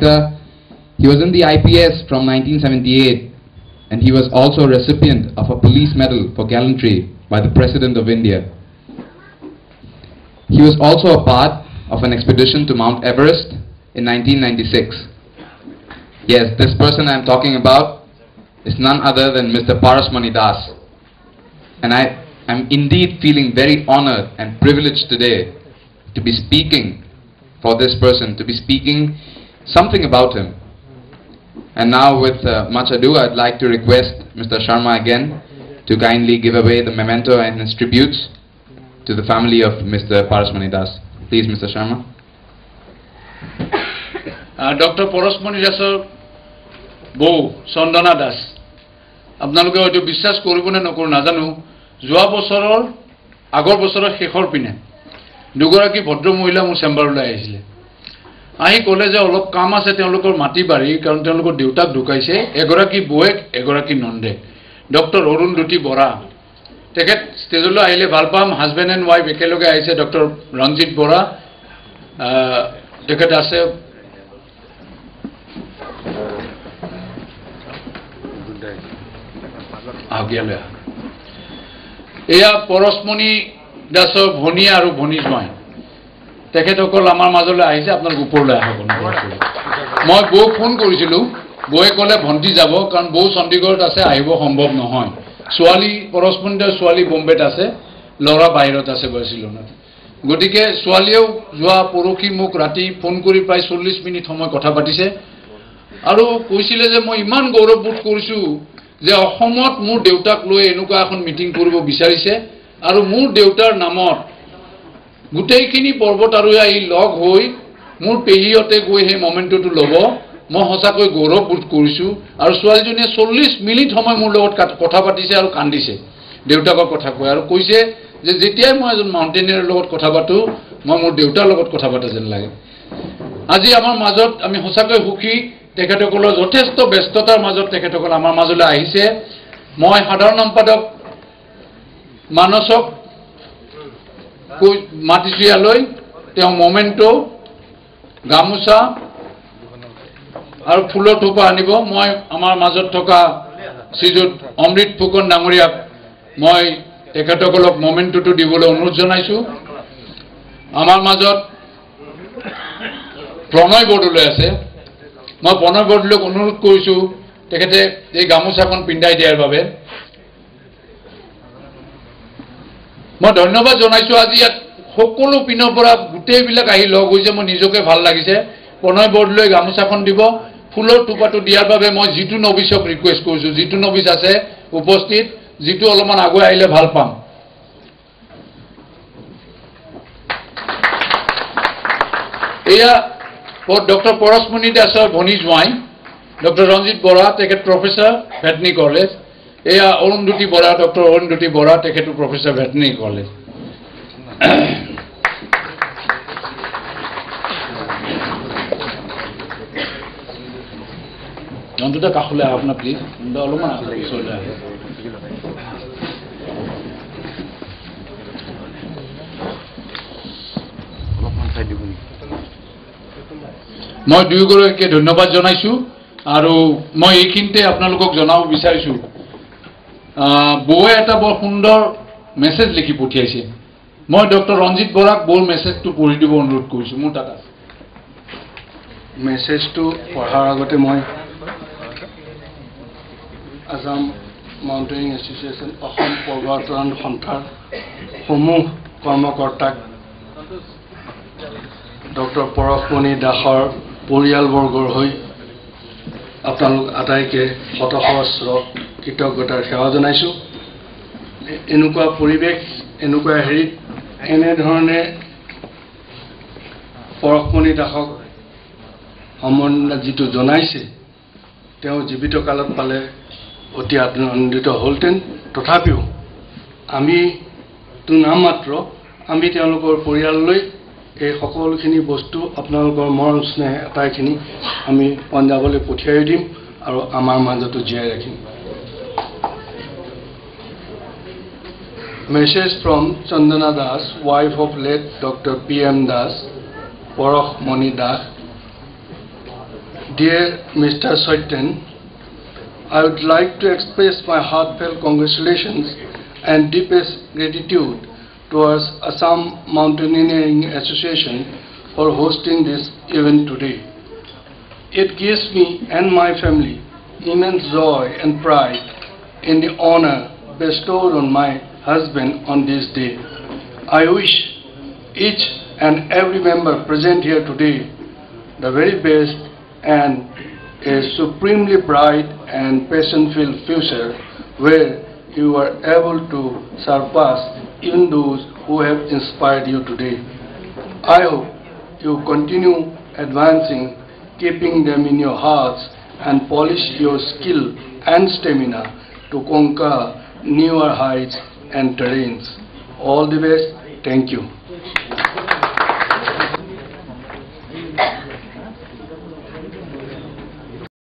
actor. He was in the IPS from 1978, and he was also a recipient of a police medal for gallantry by the President of India. He was also a part of an expedition to Mount Everest in 1996. Yes, this person I'm talking about is none other than Mr. Parasmani Das. And I am indeed feeling very honored and privileged today to be speaking for this person, to be speaking something about him. And now, with much ado, I'd like to request Mr. Sharma again to kindly give away the memento and his tributes to the family of Mr. Parasmani Das. Please, Mr. Sharma. Dr. Parasmani Dasor Bo Sondana Das. আপোনালোকে হয়তো বিশ্বাস কৰিব নে নকৰো নাজানো, যোৱা বছৰৰ আগৰ বছৰৰ শেষৰ পিনে দুগৰাকী ভদ্ৰ মহিলা মোৰ চেম্বাৰলৈ আহিছিলে। আহি ক'লে যে অলপ কাম আছে তেওঁলোকৰ মাটি বাৰী, কাৰণ তেওঁলোকৰ দেউতাক ঢুকাইছে, এগৰাকী বৌয়েক এগৰাকী নন্দে, ডক্টৰ অৰুণজ্যোতি বৰা। তেখেত ষ্টেজলৈ আহিলে ভাল পাম। হাজবেণ্ড এণ্ড ৱাইফ একেলগে আহিছে, ডক্টৰ ৰঞ্জিত বৰা তেখেত আছে, এয়া পৰশমণি দাসৰ ভনী আৰু ভনী জোঁৱাই, তেখেতসকল আমাৰ মাজলৈ আহিছে। আপোনালোক ওপৰলৈ আহক। মই বৌক ফোন কৰিছিলোঁ, বৌয়ে ক'লে ভণ্টি যাব, কাৰণ বৌ চণ্ডীগড়ত আছে, আহিব সম্ভৱ নহয়। ছোৱালী পৰশমণি দাস ছোৱালী বম্বেত আছে, ল'ৰা বাহিৰত আছে বাৰ্চিলোনাত। গতিকে ছোৱালীয়েও যোৱা পৰহি মোক ৰাতি ফোন কৰি প্ৰায় 40 মিনিট সময় কথা পাতিছে আৰু কৈছিলে যে মই ইমান গৌৰৱবোধ কৰিছোঁ যে অসমত মোৰ দেউতাক লৈ এনেকুৱা এখন মিটিং কৰিব বিচাৰিছে আৰু মোৰ দেউতাৰ নামত গোটেইখিনি পৰ্বত আৰোহী লগ হৈ মোৰ পেহীহঁতে গৈ সেই মমেণ্টটো ল'ব। মই সঁচাকৈ গৌৰৱবোধ কৰিছোঁ। আৰু ছোৱালীজনীয়ে 40 মিনিট সময় মোৰ লগত কথা পাতিছে আৰু কান্দিছে, দেউতাকৰ কথা কয়, আৰু কৈছে যে যেতিয়াই মই এজন মাউণ্টেনিয়াৰৰ লগত কথা পাতোঁ, মই মোৰ দেউতাৰ লগত কথা পাতা যেন লাগে। আজি আমাৰ মাজত আমি সঁচাকৈ সুখী। তেখেতসকলৰ যথেষ্ট ব্যস্ততাৰ মাজত তেখেতসকল আমাৰ মাজলৈ আহিছে। মই সাধাৰণ সম্পাদক মানসক মাতিছোঁ ইয়ালৈ। তেওঁ মমেণ্টো, গামোচা আৰু ফুলৰ থোপা আনিব। মই আমাৰ মাজত থকা শ্ৰীযুত অমৃত ফুকন ডাঙৰীয়াক মই তেখেতসকলক মমেণ্টোটো দিবলৈ অনুৰোধ জনাইছোঁ। আমাৰ মাজত প্ৰণয় বৰদলৈ আছে। মই প্ৰণয় বৰদলৈক অনুৰোধ কৰিছোঁ তেখেতে এই গামোচাখন পিন্ধাই দিয়াৰ বাবে। মই ধন্যবাদ জনাইছোঁ। আজি ইয়াত সকলো পিনৰ পৰা গোটেইবিলাক আহি লগ হৈছে, মই নিজকে ভাল লাগিছে। প্ৰণয় বৰদলৈ গামোচাখন দিব, ফুলৰ টোপাটো দিয়াৰ বাবে মই জিতু নবিছক ৰিকুৱেষ্ট কৰিছোঁ। জিতু নবিছ আছে উপস্থিত, জিতু অলপমান আগুৱাই আহিলে ভাল পাম। এয়া ডক্টৰ পৰশমণি দাসৰ ভনী জোঁৱাই ডক্টৰ ৰঞ্জিত বৰা, তেখেত প্ৰফেচাৰ ভেটেনেৰী কলেজ। এয়া অৰুণজ্যোতি বৰা, ডক্টৰ অৰুণজ্যোতি বৰা, তেখেতো প্ৰফেচাৰ ভেটেনেৰী কলেজ। জন্তুটা কাষলৈ আহক না প্লিজ, অলপমান ওচৰলৈ আহে। মই দুয়োগৰাকীকে ধন্যবাদ জনাইছোঁ। আৰু মই এইখিনিতে আপোনালোকক জনাব বিচাৰিছোঁ, বৌয়ে এটা বৰ সুন্দৰ মেছেজ লিখি পঠিয়াইছে। মই ডক্টৰ ৰঞ্জিত বৰাক বৌৰ মেছেজটো পঢ়ি দিব অনুৰোধ কৰিছোঁ। মোৰ তাত আছে মেছেজটো। পঢ়াৰ আগতে মই আসাম মাউণ্টেইনিং এছ'চিয়েশ্যন, অসম পৰ্বতাৰোহণ সন্থাৰ সমূহ কৰ্মকৰ্তাক, ডক্টৰ পৰশমণি দাসৰ পৰিয়ালবৰ্গৰ হৈ আপোনালোক আটাইকে শতসহস্ৰ কৃতজ্ঞতাৰ সেৱা জনাইছোঁ। এনেকুৱা পৰিৱেশ, এনেকুৱা হেৰিত এনেধৰণে পৰশমণি দাসক সম্বৰ্ধনা যিটো জনাইছে, তেওঁ জীৱিত কালত পালে অতি আনন্দিত হ'লহেঁতেন। তথাপিও আমিতো নামমাত্ৰ, আমি তেওঁলোকৰ পৰিয়াললৈ এই সকলোখিনি বস্তু আপোনালোকৰ মৰম স্নেহ আটাইখিনি আমি পঞ্জাৱলৈ পঠিয়াই দিম আৰু আমাৰ মাজতো জীয়াই ৰাখিম। Message from Chandana Das, wife of late Dr. P.M. Das, Parasmani Das. Dear Mr. Soiten, I would like to express my heartfelt congratulations and deepest gratitude towards Assam Mountaineering Association for hosting this event today. It gives me and my family immense joy and pride in the honor bestowed on my husband on this day. I wish each and every member present here today the very best and a supremely bright and passion-filled future where you are able to surpass even those who have inspired you today. I hope you continue advancing, keeping them in your hearts, and polish your skill and stamina to conquer newer heights and terrains. All the best. Thank you.